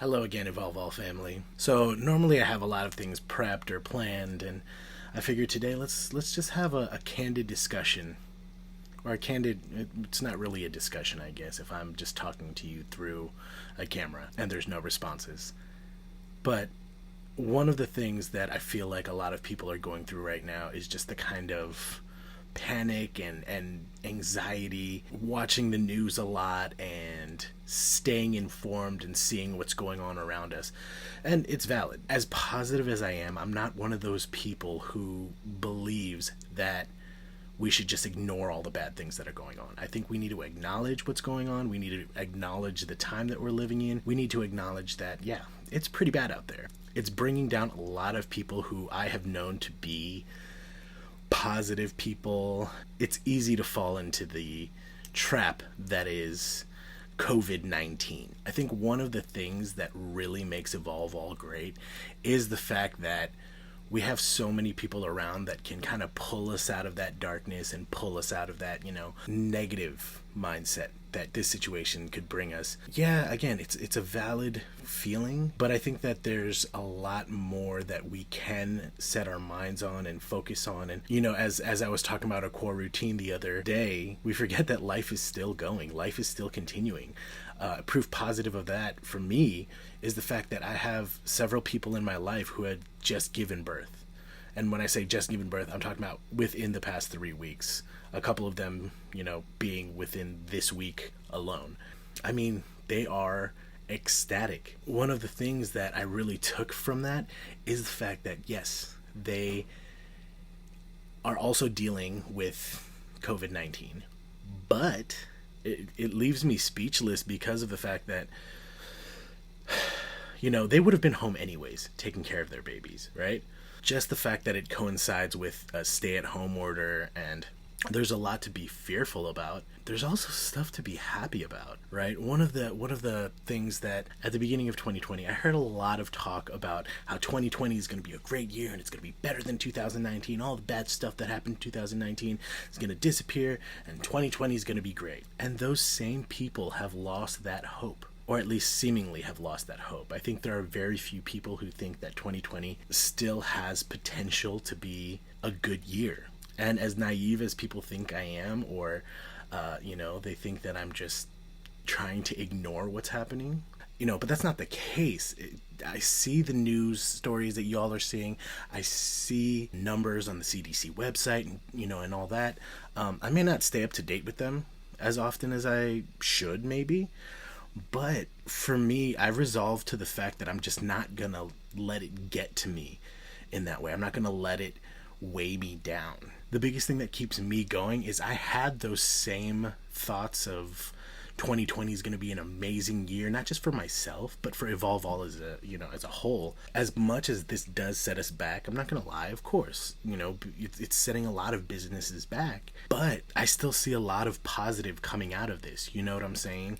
Hello again, Evolve All family. So normally I have a lot of things prepped or planned, and I figured today let's just have a candid discussion, or a candid. It's not really a discussion, I guess, if I'm just talking to you through a camera and there's no responses. But one of the things that I feel like a lot of people are going through right now is just the kind of panic and anxiety, watching the news a lot and staying informed and seeing what's going on around us. And it's valid. As positive as I am, I'm not one of those people who believes that we should just ignore all the bad things that are going on. I think we need to acknowledge what's going on. We need to acknowledge the time that we're living in. We need to acknowledge that, yeah, it's pretty bad out there. It's bringing down a lot of people who I have known to be positive people. It's easy to fall into the trap that is COVID 19. I think one of the things that really makes Evolve All great is the fact that we have so many people around that can kind of pull us out of that darkness and pull us out of that, negative mindset that this situation could bring us. Yeah, again, it's a valid feeling, but I think that there's a lot more that we can set our minds on and focus on. And as I was talking about a core routine the other day, we forget that life is still going, life is still continuing. Proof positive of that for me is the fact that I have several people in my life who had just given birth. And when I say just given birth, I'm talking about within the past 3 weeks. A couple of them, being within this week alone. I mean, they are ecstatic. One of the things that I really took from that is the fact that, yes, they are also dealing with COVID 19. But it leaves me speechless because of the fact that, they would have been home anyways, taking care of their babies, right? Just the fact that it coincides with a stay-at-home order, and there's a lot to be fearful about. There's also stuff to be happy about, right? One of the things that at the beginning of 2020, I heard a lot of talk about how 2020 is going to be a great year and it's going to be better than 2019. All the bad stuff that happened in 2019 is going to disappear and 2020 is going to be great. And those same people have lost that hope, or at least seemingly have lost that hope. I think there are very few people who think that 2020 still has potential to be a good year. And as naive as people think I am, or, they think that I'm just trying to ignore what's happening, but that's not the case. I see the news stories that y'all are seeing. I see numbers on the CDC website, and all that. I may not stay up to date with them as often as I should, maybe. But for me, I resolved to the fact that I'm just not going to let it get to me in that way. I'm not going to let it weigh me down. The biggest thing that keeps me going is I had those same thoughts of 2020 is going to be an amazing year, not just for myself, but for Evolve All as a whole. As much as this does set us back, I'm not going to lie, of course, it's setting a lot of businesses back, but I still see a lot of positive coming out of this. You know what I'm saying?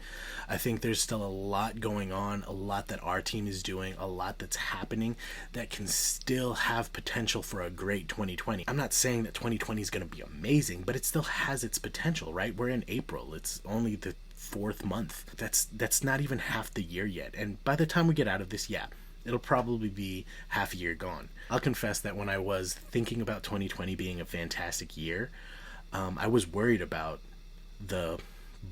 I think there's still a lot going on, a lot that our team is doing, a lot that's happening that can still have potential for a great 2020. I'm not saying that 2020 is going to be amazing, but it still has its potential, right? We're in April. It's only the fourth month. That's not even half the year yet. And by the time we get out of this, yeah, it'll probably be half a year gone. I'll confess that when I was thinking about 2020 being a fantastic year, I was worried about the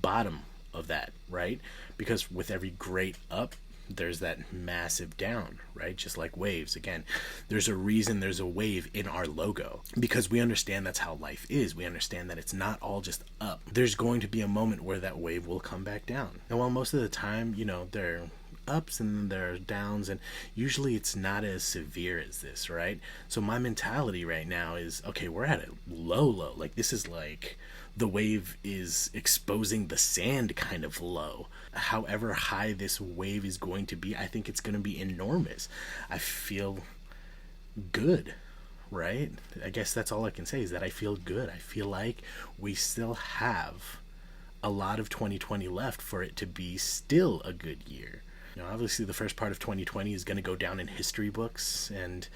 bottom of that, right? Because with every great up, there's that massive down, right? Just like waves. Again, there's a reason there's a wave in our logo, because we understand that's how life is. We understand that it's not all just up. There's going to be a moment where that wave will come back down. And while most of the time, there are ups and there are downs, and usually it's not as severe as this, right? So my mentality right now is, okay, we're at a low. Like, this is like the wave is exposing the sand kind of low. However high this wave is going to be, I think it's going to be enormous. I feel good, right? I guess that's all I can say, is that I feel good. I feel like we still have a lot of 2020 left for it to be still a good year. Obviously the first part of 2020 is going to go down in history books, and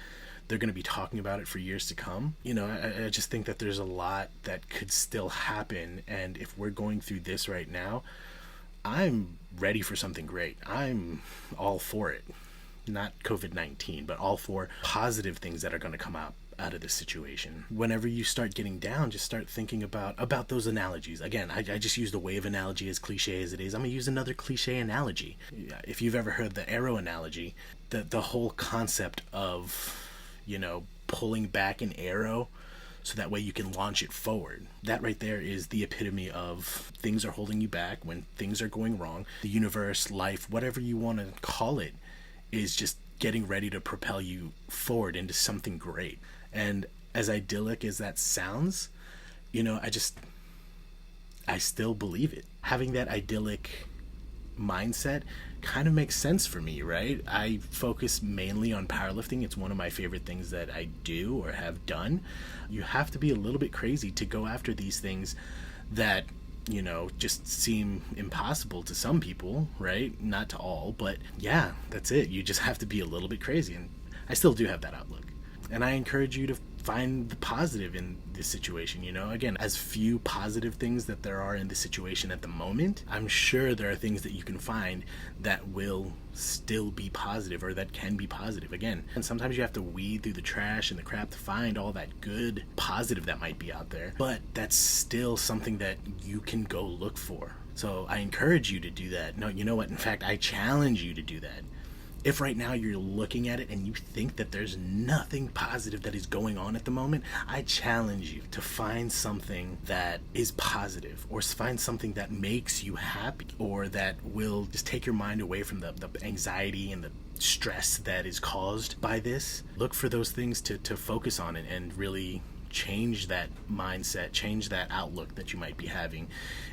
they're going to be talking about it for years to come. I just think that there's a lot that could still happen, and if we're going through this right now, I'm ready for something great. I'm all for it. Not COVID-19, but all for positive things that are going to come out of this situation. Whenever you start getting down, just start thinking about those analogies. Again, I just used the wave analogy, as cliche as it is. I'm gonna use another cliche analogy. If you've ever heard the arrow analogy, the whole concept of, pulling back an arrow so that way you can launch it forward. That right there is the epitome of things are holding you back, when things are going wrong. The universe, life, whatever you want to call it, is just getting ready to propel you forward into something great. And as idyllic as that sounds, I still believe it. Having that idyllic mindset kind of makes sense for me, right? I focus mainly on powerlifting. It's one of my favorite things that I do or have done. You have to be a little bit crazy to go after these things that, just seem impossible to some people, right? Not to all, but yeah, that's it. You just have to be a little bit crazy. And I still do have that outlook. And I encourage you to find the positive in this situation. Again, as few positive things that there are in this situation at the moment, I'm sure there are things that you can find that will still be positive, or that can be positive. Again, and sometimes you have to weed through the trash and the crap to find all that good positive that might be out there, but that's still something that you can go look for. So I encourage you to do that. No, you know what? In fact, I challenge you to do that. If right now you're looking at it and you think that there's nothing positive that is going on at the moment, I challenge you to find something that is positive, or find something that makes you happy, or that will just take your mind away from the anxiety and the stress that is caused by this. Look for those things to focus on and really change that mindset, change that outlook that you might be having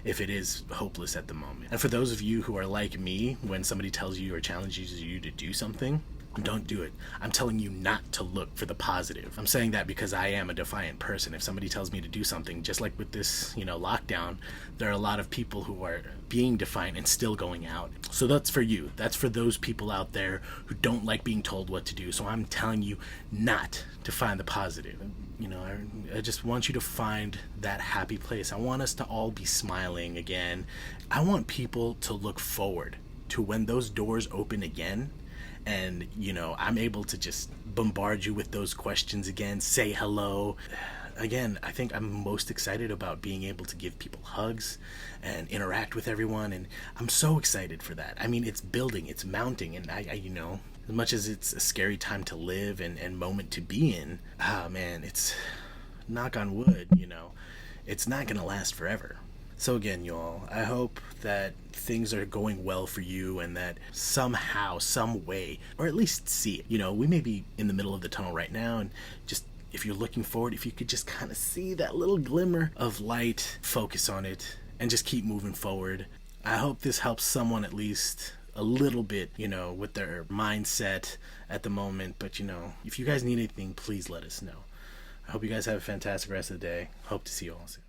if it is hopeless at the moment. And for those of you who are like me, when somebody tells you or challenges you to do something, don't do it. I'm telling you not to look for the positive. I'm saying that because I am a defiant person. If somebody tells me to do something, just like with this, lockdown, there are a lot of people who are being defiant and still going out. So that's for you. That's for those people out there who don't like being told what to do. So I'm telling you not to find the positive. I just want you to find that happy place. I want us to all be smiling again. I want people to look forward to when those doors open again, and I'm able to just bombard you with those questions again, say hello again. I think I'm most excited about being able to give people hugs and interact with everyone, and I'm so excited for that. I mean, it's building, it's mounting, and I as much as it's a scary time to live and moment to be in, it's, knock on wood, it's not gonna last forever. So again, y'all, I hope that things are going well for you, and that somehow, some way, or at least see it. We may be in the middle of the tunnel right now, and just, if you're looking forward, if you could just kind of see that little glimmer of light, focus on it, and just keep moving forward. I hope this helps someone at least a little bit, with their mindset at the moment. But, if you guys need anything, please let us know. I hope you guys have a fantastic rest of the day. Hope to see you all soon.